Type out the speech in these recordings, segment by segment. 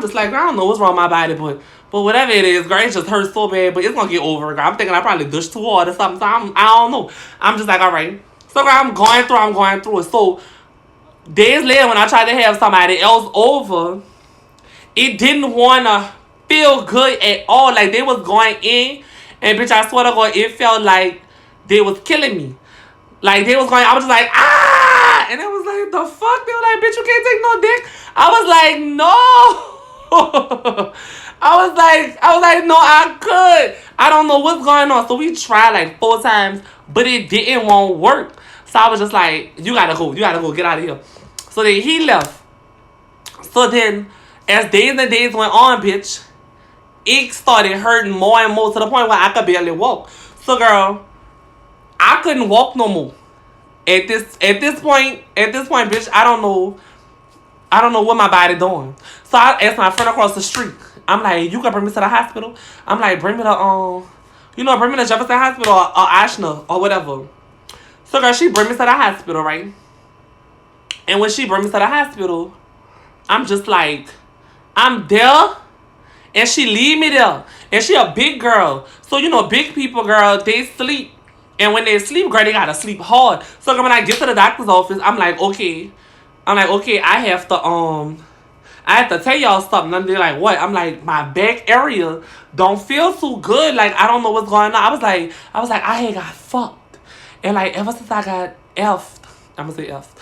just like, I don't know what's wrong with my body, but whatever it is, girl, it just hurts so bad, but it's gonna get over, girl. I'm thinking I probably dushed too hard or something, so I don't know. I'm just like, all right. So, girl, I'm going through it. So, days later, when I tried to have somebody else over, it didn't want to feel good at all. Like, they was going in, and bitch, I swear to God, it felt like they was killing me. Like, they was going, I was just like, ah! And it was like, the fuck? They were like, bitch, you can't take no dick. I was like, no. I was like, no, I could. I don't know what's going on. So we tried like 4 times, but it didn't want work. So I was just like, you gotta go, get out of here. So then he left. So then, as days and days went on, bitch, it started hurting more and more to the point where I could barely walk. So, girl, I couldn't walk no more. At this point, bitch, I don't know what my body doing. So I asked my friend across the street. I'm like, you can bring me to the hospital? I'm like, bring me to bring me to Jefferson Hospital or Ashna or whatever. So, girl, she bring me to the hospital, right? And when she bring me to the hospital, I'm just like, I'm there, and she leave me there. And she a big girl. So, big people, girl, they sleep. And when they sleep, girl, they gotta sleep hard. So, when I get to the doctor's office, I'm like, okay, I have to tell y'all something. And they're like, what? I'm like, my back area don't feel too good. Like, I don't know what's going on. I was like, I had got fucked. And like, ever since I got F'd, I'm gonna say F'd,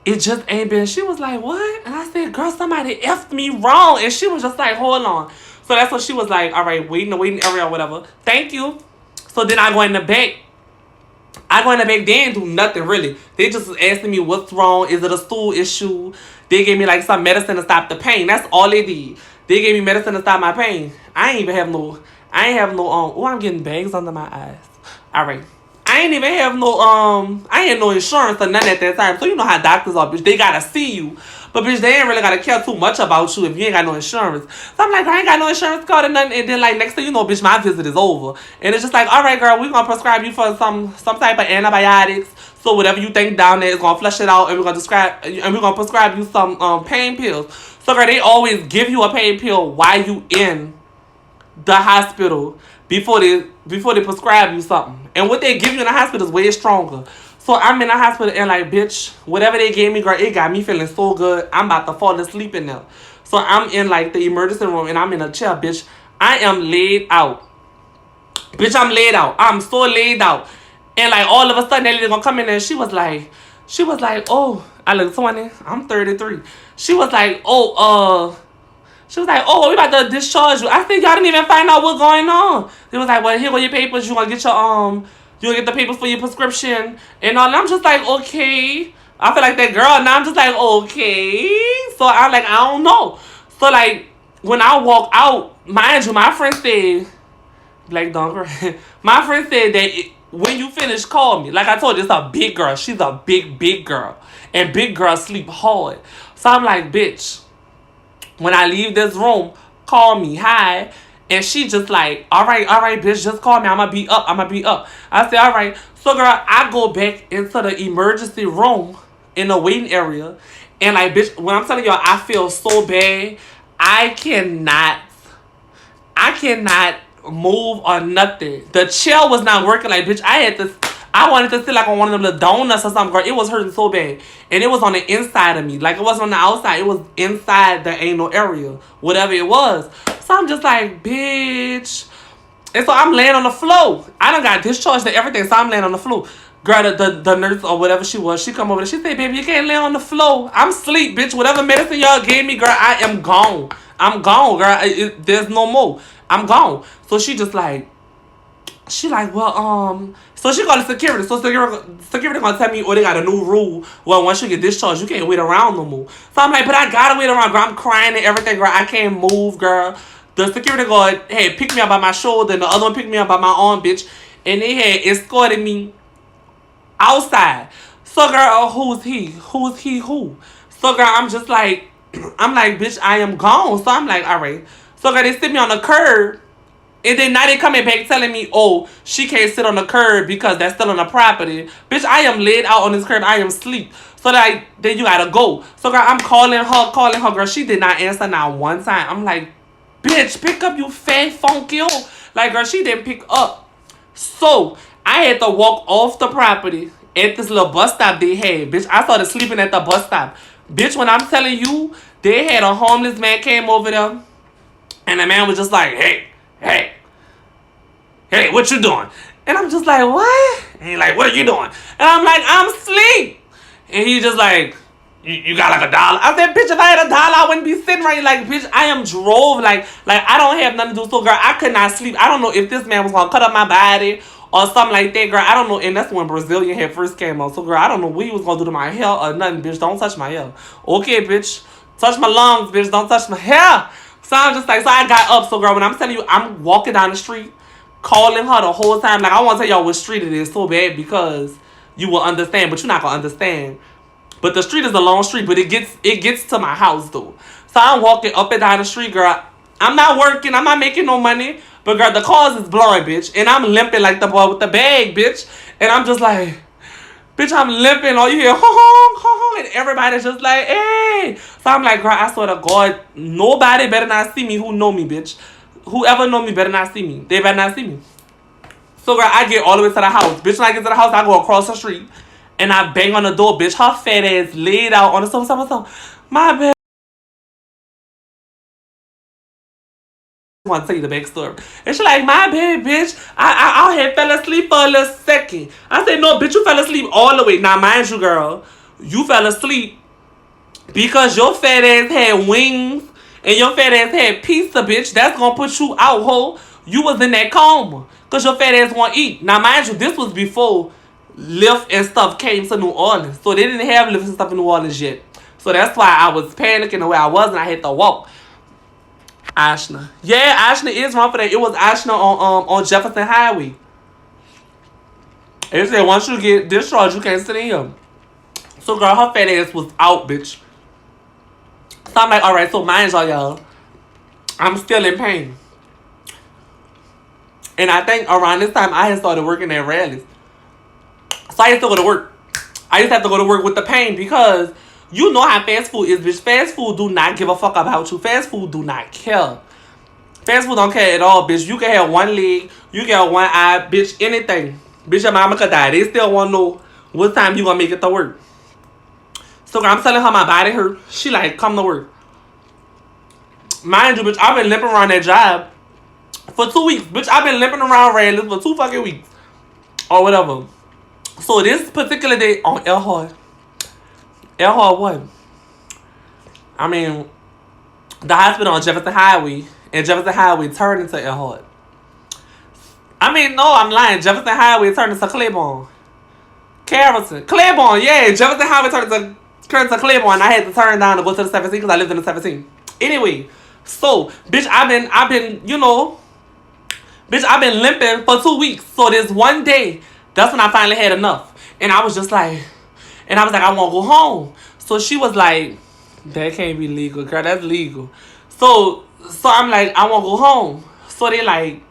it just ain't been. She was like, what? And I said, girl, somebody F'd me wrong. And she was just like, hold on. So that's what she was like, all right, wait in the waiting area or whatever. Thank you. So then I go in the back. They didn't do nothing really. They just was asking me what's wrong. Is it a stool issue? They gave me like some medicine to stop the pain. That's all they did. They gave me medicine to stop my pain. I ain't have no I'm getting bags under my eyes. All right. I ain't even have I ain't no insurance or nothing at that time. So you know how doctors are, bitch. They gotta see you. But bitch, they ain't really gotta care too much about you if you ain't got no insurance. So I'm like, I ain't got no insurance card or nothing. And then like next thing you know, bitch, my visit is over. And it's just like, all right, girl, we're gonna prescribe you for some type of antibiotics. So whatever you think down there is gonna flush it out, and we're gonna prescribe you some pain pills. So girl, they always give you a pain pill while you in the hospital before they prescribe you something. And what they give you in the hospital is way stronger. So I'm in the hospital and like, bitch, whatever they gave me, girl, it got me feeling so good. I'm about to fall asleep in there. So I'm in like the emergency room and I'm in a chair, bitch. I am laid out. Bitch, I'm laid out. I'm so laid out. And like all of a sudden, that lady gonna come in there and she was like, oh, I look 20. I'm 33. She was like, oh, we about to discharge you. I think y'all didn't even find out what's going on. They was like, well, here go your papers. You gonna get your you gonna get the papers for your prescription and all. And I'm just like, okay. I feel like that girl. Now I'm just like, okay. So I'm like, I don't know. So like, when I walk out, mind you, my friend said, Black Donker, my friend said that when you finish, call me. Like I told you, it's a big girl. She's a big girl. And big girls sleep hard. So I'm like, bitch, when I leave this room, call me. Hi. And she just like, all right, bitch, just call me. I'm going to be up. I said, all right. So, girl, I go back into the emergency room in the waiting area. And, like, bitch, when I'm telling y'all, I feel so bad. I cannot move or nothing. The chair was not working. Like, bitch, I wanted to sit like on one of them little donuts or something, girl. It was hurting so bad. And it was on the inside of me. Like, it wasn't on the outside. It was inside the anal area. Whatever it was. So I'm just like, bitch. And so I'm laying on the floor. I done got discharged and everything. So I'm laying on the floor. Girl, the nurse or whatever she was, she come over there. She said, baby, you can't lay on the floor. I'm asleep, bitch. Whatever medicine y'all gave me, girl, I am gone. I'm gone, girl. There's no more. I'm gone. So she just like, well, so she called the security. So security gonna tell me, oh, they got a new rule. Well, once you get discharged, you can't wait around no more. So I'm like, but I gotta wait around, girl. I'm crying and everything, girl. I can't move, girl. The security guard had picked me up by my shoulder, and the other one picked me up by my arm, bitch. And they had escorted me outside. So, girl, who's he? Who? So, girl, I'm just like, bitch, I am gone. So, I'm like, all right. So, girl, they sit me on the curb. And then now they coming back telling me, oh, she can't sit on the curb because that's still on the property. Bitch, I am laid out on this curb. I am asleep. So like then you gotta go. So girl, I'm calling her, girl. She did not answer not one time. I'm like, bitch, pick up, you fat funky. Like girl, she didn't pick up. So I had to walk off the property at this little bus stop they had. Bitch, I started sleeping at the bus stop. Bitch, when I'm telling you, they had a homeless man came over there. And the man was just like, hey, what you doing? And I'm just like, what? And he like, what are you doing? And I'm like, I'm asleep. And he just like, you got like $1? I said, bitch, if I had $1, I wouldn't be sitting right. Like, bitch, I am drove. Like I don't have nothing to do. So, girl, I could not sleep. I don't know if this man was going to cut up my body or something like that, girl. I don't know. And that's when Brazilian hair first came out. So, girl, I don't know what he was going to do to my hair or nothing, bitch. Don't touch my hair. Okay, bitch. Touch my lungs, bitch. Don't touch my hair. So, I'm just like, so I got up. So, girl, when I'm telling you, I'm walking down the street, calling her the whole time. Like, I want to tell y'all what street it is so bad because you will understand, but you're not going to understand. But the street is a long street, but it gets to my house, though. So I'm walking up and down the street, girl. I'm not working. I'm not making no money. But, girl, the cars is blowing, bitch. And I'm limping like the boy with the bag, bitch. And I'm just like, bitch, I'm limping. All you hear, and everybody's just like, hey. So I'm like, girl, I swear to God, nobody better not see me who know me, bitch. Whoever know me better not see me. They better not see me. So, girl, I get all the way to the house. Bitch, when I get to the house, I go across the street. And I bang on the door, bitch. Her fat ass laid out on the sofa. My bad. I want to tell you the backstory. And she like, my bad, bitch. I had fell asleep for a little second. I said, no, bitch, you fell asleep all the way. Now, mind you, girl, you fell asleep because your fat ass had wings and your fat ass had pizza, bitch. That's going to put you out, ho. You was in that coma because your fat ass won't eat. Now, mind you, this was before Lyft and stuff came to New Orleans. So they didn't have Lyft and stuff in New Orleans yet. So that's why I was panicking the way I was and I had to walk. Ashna. Yeah, Ashna is wrong for that. It was Ashna on Jefferson Highway. It said once you get discharged, you can't sit in here. So girl, her fat ass was out, bitch. So I'm like, alright, so mind y'all, I'm still in pain. And I think around this time I had started working at Rally's. So I used to go to work. I used to have to go to work with the pain because you know how fast food is, bitch. Fast food do not give a fuck about you. Fast food do not care. Fast food don't care at all, bitch. You can have one leg. You can have one eye, bitch. Anything. Bitch, your mama could die. They still want to know what time you gonna make it to work. So I'm telling her my body hurt. She like, come to work. Mind you, bitch, I've been limping around that job for 2 weeks. Bitch, I've been limping around Rally's for 2 fucking weeks. Or whatever. So this particular day on Elhard 1. I mean, the hospital on Jefferson Highway, and Jefferson Highway turned into Elhard. I mean, no, I'm lying. Jefferson Highway turned into Claiborne. Carrollton. Claiborne, yeah. Jefferson Highway turned to Claiborne. I had to turn down to go to the 17 because I lived in the 17. Anyway, so, bitch, I've been, you know, bitch, I've been limping for 2 weeks. So this one day, that's when I finally had enough. And I was just like, I want to go home. So she was like, that can't be legal, girl. That's legal. So I'm like, I want to go home. So they like,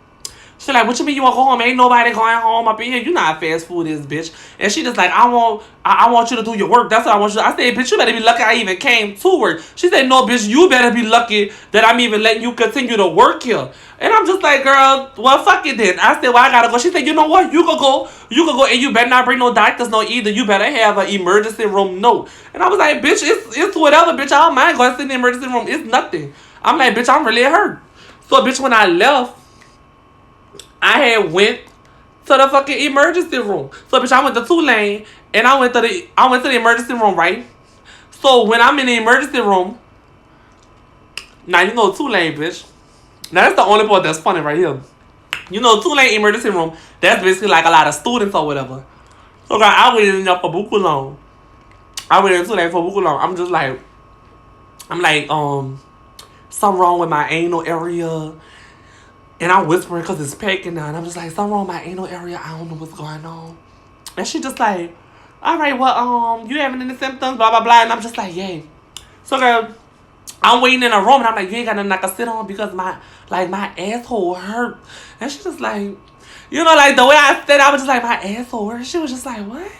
she like, what you mean you want to go home? Ain't nobody going home up in here. You know how fast food is, bitch. And she just like, I want you to do your work. That's what I want you to do. I said, bitch, you better be lucky I even came to work. She said, no, bitch, you better be lucky that I'm even letting you continue to work here. And I'm just like, girl, well, fuck it then. I said, well, I gotta go. She said, you know what? You could go, and you better not bring no doctors, no either. You better have an emergency room note. And I was like, bitch, it's whatever, bitch. I don't mind going to sit in the emergency room. It's nothing. I'm like, bitch, I'm really hurt. So, bitch, when I left, I had went to the fucking emergency room. So, bitch, I went to Tulane, and I went to the emergency room, right? So, when I'm in the emergency room, now you know Tulane, bitch. Now, that's the only part that's funny right here. You know, Tulane emergency room, that's basically like a lot of students or whatever. So, girl, I waited in there for buku long. I waited in Tulane for buku long. I'm just like, something wrong with my anal area. And I'm whispering because it's pecking now. And I'm just like, something wrong with my anal area. I don't know what's going on. And she just like, all right, well, you having any symptoms? Blah, blah, blah. And I'm just like, yay. So, girl, I'm waiting in a room. And I'm like, you ain't got nothing I can sit on because my asshole hurt. And she just like, you know, like the way I said, I was just like, my asshole hurt. She was just like, what?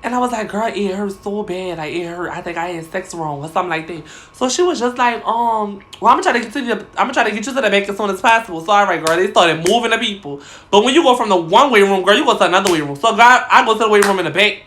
And I was like, girl, it hurt so bad. Like, it hurt. I think I had sex wrong or something like that. So she was just like, well, I'm gonna try to get you to the back as soon as possible. So all right, girl, they started moving the people. But when you go from the one weight room, girl, you go to another weight room. So God, I go to the weight room in the back,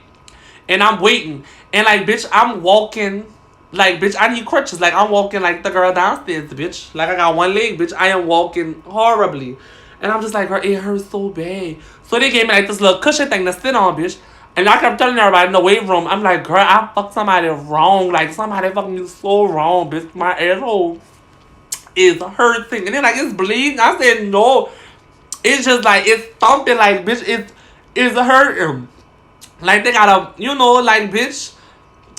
and I'm waiting. And like, bitch, I'm walking. Like, bitch, I need crutches. Like, I'm walking like the girl downstairs, bitch. Like, I got one leg, bitch. I am walking horribly. And I'm just like, girl, it hurts so bad. So they gave me like this little cushion thing to sit on, bitch. And I kept telling everybody in the weight room, I'm like, girl, I fucked somebody wrong. Like, somebody fucked me so wrong, bitch. My asshole is hurting. And then, like, it's bleeding. I said, no. It's just, like, it's thumping. Like, bitch, it's hurting. Like, they got a, like, bitch.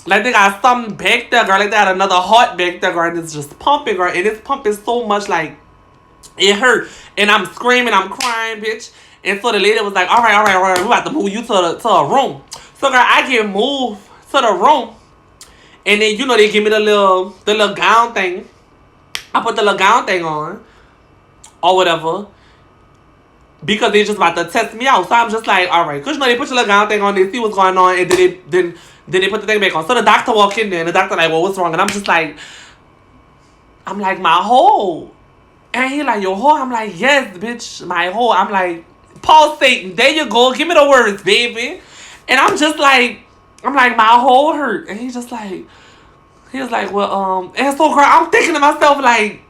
Like, they got something back there, girl. Like, they got another heart back there, girl. And it's just pumping, girl. And it's pumping so much, like, it hurt. And I'm screaming, I'm crying, bitch. And so the lady was like, all right, we about to move you to a room. So, girl, I get moved to the room. And then, they give me the little gown thing. I put the little gown thing on. Or whatever. Because they just about to test me out. So, I'm just like, all right. Because, they put the little gown thing on. They see what's going on. And then they put the thing back on. So, the doctor walked in there. And the doctor like, well, what's wrong? And I'm just like, my hole. And he like, your hole? I'm like, yes, bitch, my hole. I'm like, Paul Satan, there you go. Give me the words, baby. And I'm just like, my hole hurt. And he was like, well, and so, girl, I'm thinking to myself, like,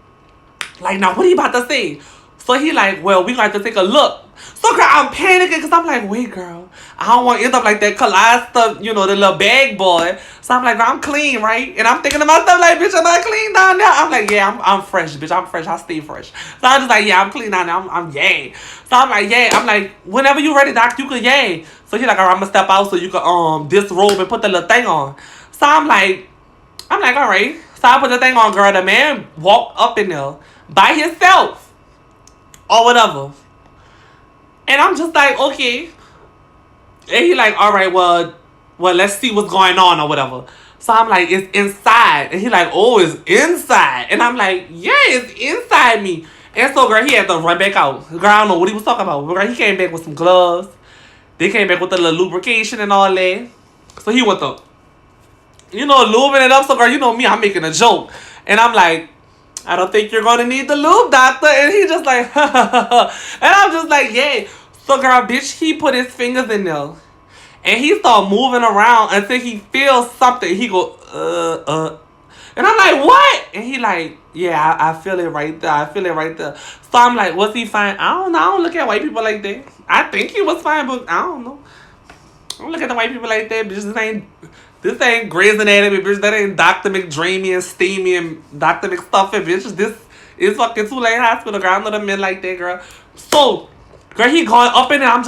now, what are you about to say? So he like, well, we gonna have to take a look. So, girl, I'm panicking because I'm like, wait, girl, I don't want to end up like that collage stuff, the little bag boy. So I'm like, girl, I'm clean, right? And I'm thinking to myself, like, bitch, am I clean down there? I'm like, yeah, I'm fresh, bitch. I'm fresh. I stay fresh. So I'm just like, yeah, I'm clean down there. I'm yay. So I'm like, yeah. I'm like, whenever you ready, doc, you can yay. So he's like, all right, I'm gonna step out so you can disrobe and put the little thing on. So I'm like, all right. So I put the thing on, girl. The man walked up in there by himself or whatever. And I'm just like, okay. And he like, all right, well, let's see what's going on or whatever. So I'm like, it's inside. And he like, oh, it's inside. And I'm like, yeah, it's inside me. And so, girl, he had to run back out. Girl, I don't know what he was talking about. Girl, he came back with some gloves. They came back with a little lubrication and all that. So he went to, lubing it up. So, girl, you know me, I'm making a joke. And I'm like, I don't think you're going to need the lube, doctor. And he just like, and I'm just like, yeah. So, girl, bitch, he put his fingers in there. And he started moving around until he feels something. He go, And I'm like, what? And he like, yeah, I feel it right there. So I'm like, was he fine? I don't know. I don't look at white people like that. I think he was fine, but I don't know. I don't look at the white people like that, bitch. This ain't Grey's Anatomy, bitch. That ain't Dr. McDreamy and Steamy and Dr. McStuffy, bitch. This is fucking Tulane Hospital, girl. I know the men like that, girl. So, girl, he going up in there. I'm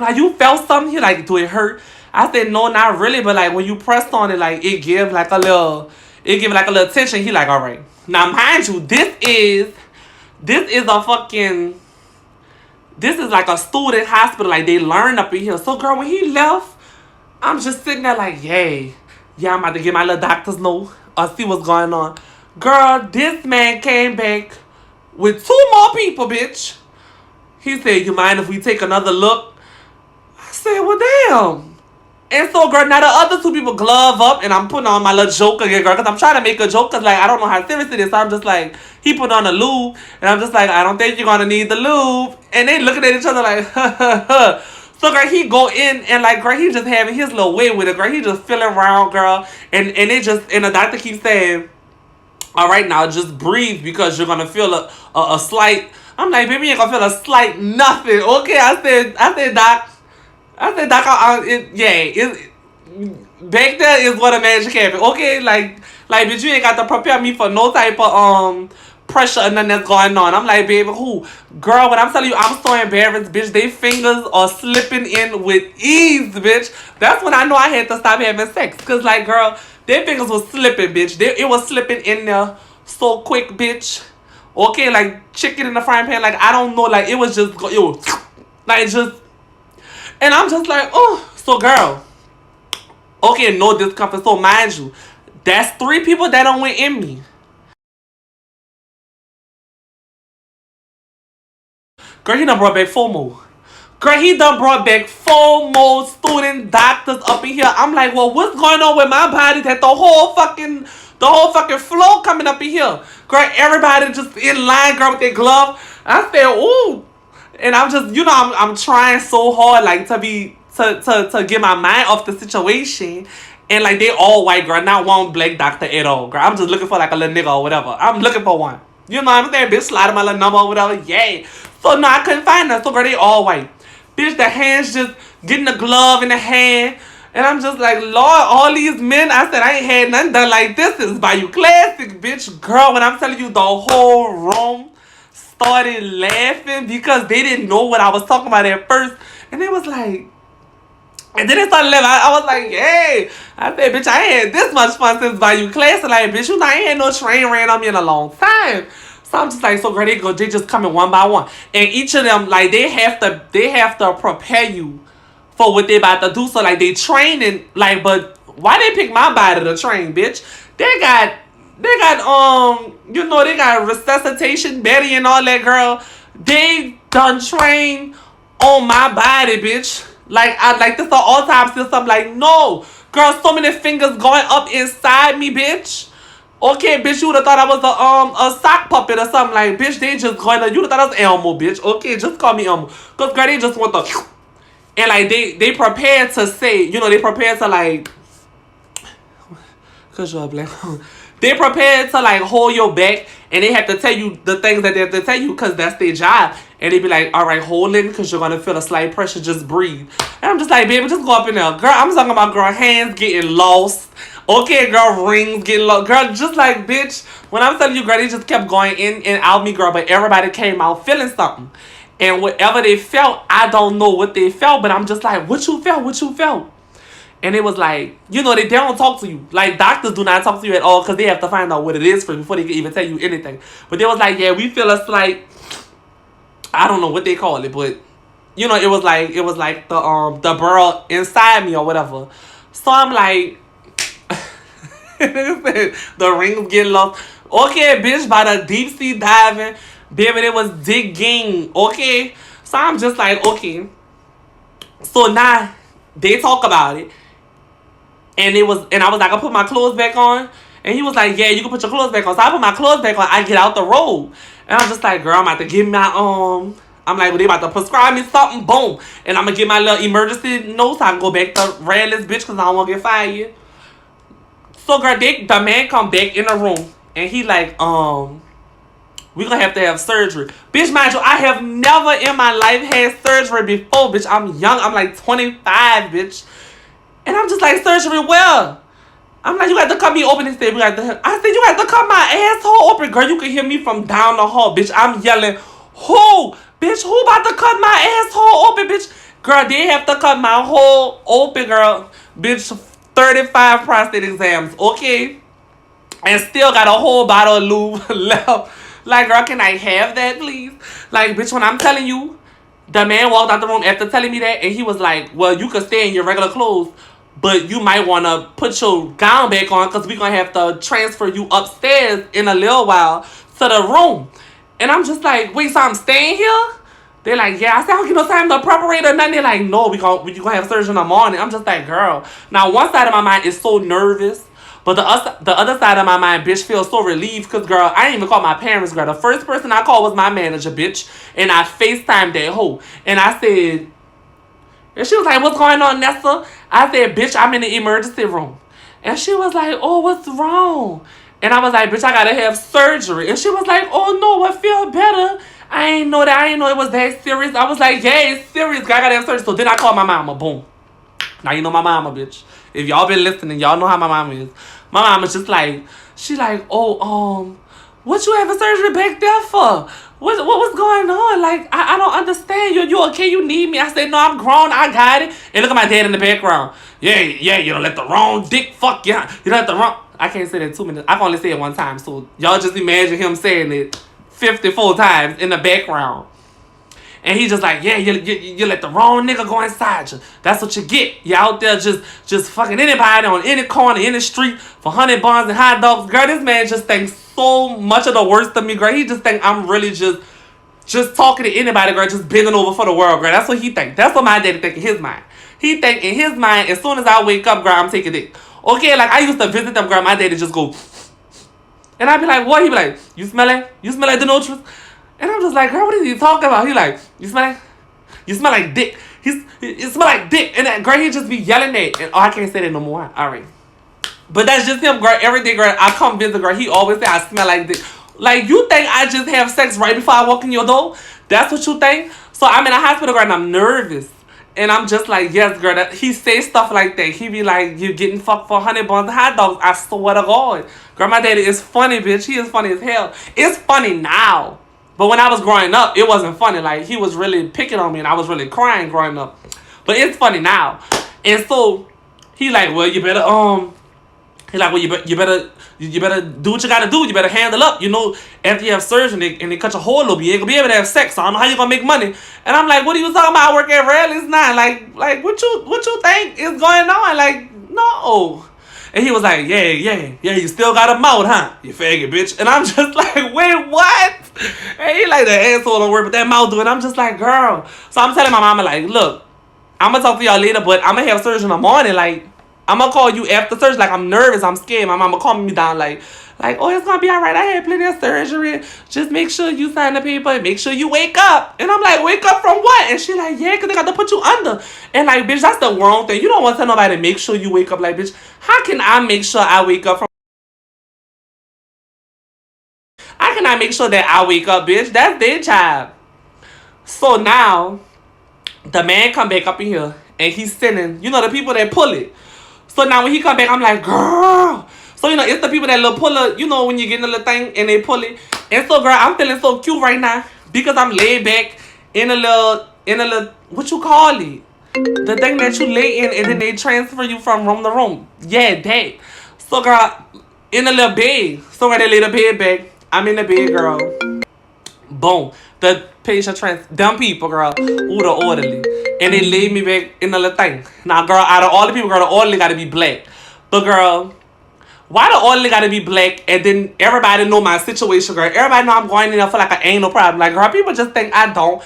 like, you felt something? He like, do it hurt? I said, no, not really. But like, when you press on it, like, it give like a little tension. He like, all right. Now, mind you, this is like a student hospital. Like, they learn up in here. So, girl, when he left, I'm just sitting there like, yay. Yeah, I'm about to get my little doctor's note or see what's going on. Girl, this man came back with 2 more people, bitch. He said, you mind if we take another look? I said, well, damn. And so, girl, now the other 2 people glove up, and I'm putting on my little joke again, girl, because I'm trying to make a joke, because, like, I don't know how serious it is. So I'm just like, he put on a lube, and I'm just like, I don't think you're going to need the lube. And they looking at each other like, So, girl, he go in, and, like, girl, he just having his little way with it, girl. He just feeling around, girl. And the doctor keeps saying, all right, now, just breathe, because you're going to feel a slight. I'm like, baby, you ain't going to feel a slight nothing. Okay, I said, Doc, back there is what a magic happen. Okay, like, bitch, you ain't got to prepare me for no type of, pressure and nothing that's going on. I'm like, baby, who? Girl, when I'm telling you, I'm so embarrassed, bitch. They fingers are slipping in with ease, bitch. That's when I know I had to stop having sex. Because, like, girl, their fingers was slipping, bitch. It was slipping in there so quick, bitch. Okay, like, chicken in the frying pan. Like, I don't know. Like, it was just, like, just. And I'm just like, oh. So, girl. Okay, no discomfort. So, mind you, that's 3 people that don't went in me. Girl, he done brought back 4 more. Girl, he done brought back 4 more student doctors up in here. I'm like, well, what's going on with my body that the whole fucking flow coming up in here? Girl, everybody just in line, girl, with their glove. I said, ooh. And I'm just, I'm trying so hard, like, to get my mind off the situation. And, like, they all white, girl. Not one black doctor at all, girl. I'm just looking for, like, a little nigga or whatever. I'm looking for one. You know what I'm saying? Bitch, slide my little number or whatever. Yay. So, no, I couldn't find them. So, girl, they all white. Bitch, the hands just getting the glove in the hand. And I'm just like, Lord, all these men, I said, I ain't had nothing done like this. This is Bayou Classic, bitch. Girl, when I'm telling you, the whole room started laughing because they didn't know what I was talking about at first. And they was like, and then they started laughing. I was like, hey. I said, bitch, I ain't had this much fun since Bayou Classic. Like, bitch, you know, I ain't had no train ran on me in a long time. So I'm just like, so girl, they just coming one by one. And each of them, like, they have to prepare you for what they about to do. So, like, they training, like, but why they pick my body to train, bitch? They got they got resuscitation, Betty and all that, girl. They done train on my body, bitch. Like, this the autopsy or something. Like, no. Girl, so many fingers going up inside me, bitch. Okay, bitch, you would have thought I was a sock puppet or something. Like, bitch, they just going to, you would have thought I was Elmo, bitch. Okay, just call me Elmo. Because, girl, they just want the, and, like, they prepared to say, they prepared to, like, because you're black. They prepared to, like, hold your back, and they have to tell you the things that they have to tell you because that's their job. And they be like, all right, hold it because you're going to feel a slight pressure. Just breathe. And I'm just like, baby, just go up in there. Girl, I'm talking about, girl, hands getting lost. Okay, girl, rings getting lost. Girl, just like, bitch, when I'm telling you, girl, they just kept going in and out me, girl. But everybody came out feeling something. And whatever they felt, I don't know what they felt. But I'm just like, what you felt? What you felt? And it was like, they don't talk to you. Like, doctors do not talk to you at all because they have to find out what it is for before they can even tell you anything. But they was like, yeah, we feel a slight, I don't know what they call it, but, it was like the burl inside me or whatever. So I'm like, the rings getting lost. Okay, bitch, by the deep sea diving, baby, it was digging. Okay. So I'm just like, okay. So now they talk about it. And I was like, I put my clothes back on. And he was like, yeah, you can put your clothes back on. So I put my clothes back on. I get out the robe. And I'm just like, girl, I'm about to give my, I'm like, well, they about to prescribe me something. Boom. And I'm going to get my little emergency notes. I can go back to Radless, bitch, because I don't want to get fired. So, girl, the man come back in the room. And he like, we going to have surgery. Bitch, mind you, I have never in my life had surgery before, bitch. I'm young. I'm like 25, bitch. And I'm just like, surgery where? I'm like, you got to cut me open and say, I said, you got to cut my asshole open. Girl, you can hear me from down the hall, bitch. I'm yelling, who? Bitch, who about to cut my asshole open, bitch? Girl, they have to cut my hole open, girl. Bitch, 35 prostate exams, okay? And still got a whole bottle of lube left. Like, girl, can I have that, please? Like, bitch, when I'm telling you, the man walked out the room after telling me that, and he was like, well, you could stay in your regular clothes, but you might want to put your gown back on because we're going to have to transfer you upstairs in a little while to the room. And I'm just like, wait, so I'm staying here? They're like, yeah. I said, I don't get no time to preparate or nothing. They're like, no, we're going to have surgery in the morning. I'm just like, girl. Now, one side of my mind is so nervous. But the other side of my mind, bitch, feels so relieved. Because, girl, I didn't even call my parents, girl. The first person I called was my manager, bitch. And I FaceTimed that hoe. And I said, and she was like, what's going on, Nessa? I said, bitch, I'm in the emergency room. And she was like, oh, what's wrong? And I was like, bitch, I got to have surgery. And she was like, oh, no, I feel better. I ain't know it was that serious. I was like, yeah, it's serious. I got to have surgery. So then I called my mama. Boom. Now you know my mama, bitch. If y'all been listening, y'all know how my mama is. My mama's just like, she like, oh, what you having surgery back there for? What was going on? Like, I don't understand. You okay? You need me? I said, no, I'm grown. I got it. And look at my dad in the background. Yeah, you don't let the wrong dick fuck you. You don't let the wrong... I can't say that 2 minutes. I can only say it one time. So y'all just imagine him saying it 54 times in the background. And he just like, yeah, you let the wrong nigga go inside you. That's what you get. You out there just fucking anybody on any corner, in the street for 100 buns and hot dogs. Girl, this man just thinks so much of the worst of me, girl. He just think I'm really just just talking to anybody, girl, just bending over for the world, girl. That's what he think. That's what my daddy think in his mind. He think in his mind, as soon as I wake up, girl, I'm taking dick. Okay, like I used to visit them, girl. My daddy just go, and I'd be like, what? He be like, you smell it? You smell like the nitrous? And I'm just like, girl, what is he talking about? He like, you smell like, you smell like dick. It smell like dick. And that girl, he just be yelling that. And I can't say that no more. All right. But that's just him, girl. Every day, girl, I come visit, girl. He always say I smell like dick. Like, you think I just have sex right before I walk in your door? That's what you think? So I'm in a hospital, girl, and I'm nervous. And I'm just like, yes, girl. That, he say stuff like that. He be like, you getting fucked for 100 buns of hot dogs. I swear to God. Girl, my daddy is funny, bitch. He is funny as hell. It's funny now. But when I was growing up, it wasn't funny. Like, he was really picking on me, and I was really crying growing up. But it's funny now. And so, he like, well, you better, he like, well, you better do what you gotta do. You better handle up. You know, after you have surgery and they cut your hole a little bit, you ain't gonna be able to have sex. So I don't know how you gonna make money. And I'm like, what are you talking about? I work at Rally's now. Like what you think is going on? Like, no. And he was like, yeah, you still got a mouth, huh? You faggot, bitch. And I'm just like, wait, what? And he like, the asshole don't work, but that mouth do it. I'm just like, girl. So I'm telling my mama, like, look, I'm gonna talk to y'all later, but I'm gonna have surgery in the morning. Like, I'm gonna call you after surgery. Like, I'm nervous, I'm scared. My mama calming me down, like, oh, it's gonna be all right. I had plenty of surgery. Just make sure you sign the paper and make sure you wake up. And I'm like, wake up from what? And she like, yeah, because they got to put you under. And like, bitch, that's the wrong thing. You don't want to tell nobody to make sure you wake up. Like, bitch, how can I make sure I wake up from? How can I make sure that I wake up, bitch? That's their job. So now, the man come back up in here and he's sending, you know, the people that pull it. So now when he come back, I'm like, girl. So, you know, it's the people that little pull it, you know, when you get in the little thing and they pull it. And so, girl, I'm feeling so cute right now because I'm laid back in a little, what you call it? The thing that you lay in and then they transfer you from room to room. Yeah, that. So, girl, in a little bed. So, when they lay the bed back, I'm in the bed, girl. Boom. The patient them people, girl, who the orderly. And they laid me back in the little thing. Now, girl, out of all the people, girl, the orderly got to be black. But, girl, why the orderly got to be black and then everybody know my situation, girl? Everybody know I'm going in there for like an ain't no problem. Like, girl, people just think I don't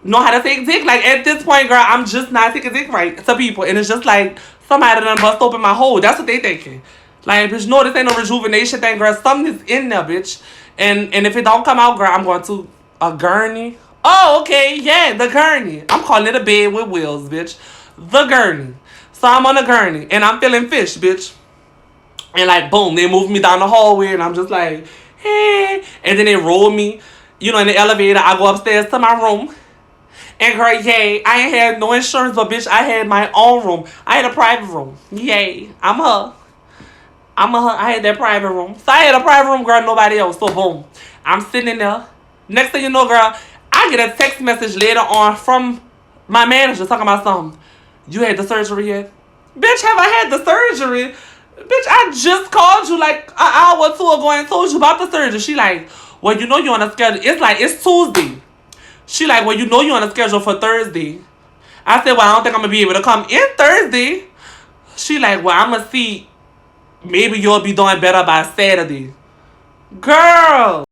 know how to take dick. Like, at this point, girl, I'm just not taking dick right to people. And it's just like somebody done bust open my hole. That's what they thinking. Like, bitch, no, this ain't no rejuvenation thing, girl. Something's in there, bitch. And if it don't come out, girl, I'm going to a gurney. Oh, okay, yeah, the gurney. I'm calling it a bed with wheels, bitch. The gurney. So I'm on a gurney, and I'm feeling fish, bitch. And like, boom, they move me down the hallway, and I'm just like, hey. And then they roll me, you know, in the elevator. I go upstairs to my room. And girl, yay, I ain't had no insurance, but bitch, I had my own room. I had a private room. Yay, I'm her. I had that private room. So I had a private room, girl, nobody else. So boom, I'm sitting in there. Next thing you know, girl, I get a text message later on from my manager talking about something. You had the surgery yet? Bitch, have I had the surgery? Bitch, I just called you like an hour or two ago and told you about the surgery. She like, well, you know you're on a schedule. It's Tuesday. She like, well, you know you're on a schedule for Thursday. I said, well, I don't think I'm going to be able to come in Thursday. She like, well, I'm going to see. Maybe you'll be doing better by Saturday. Girl.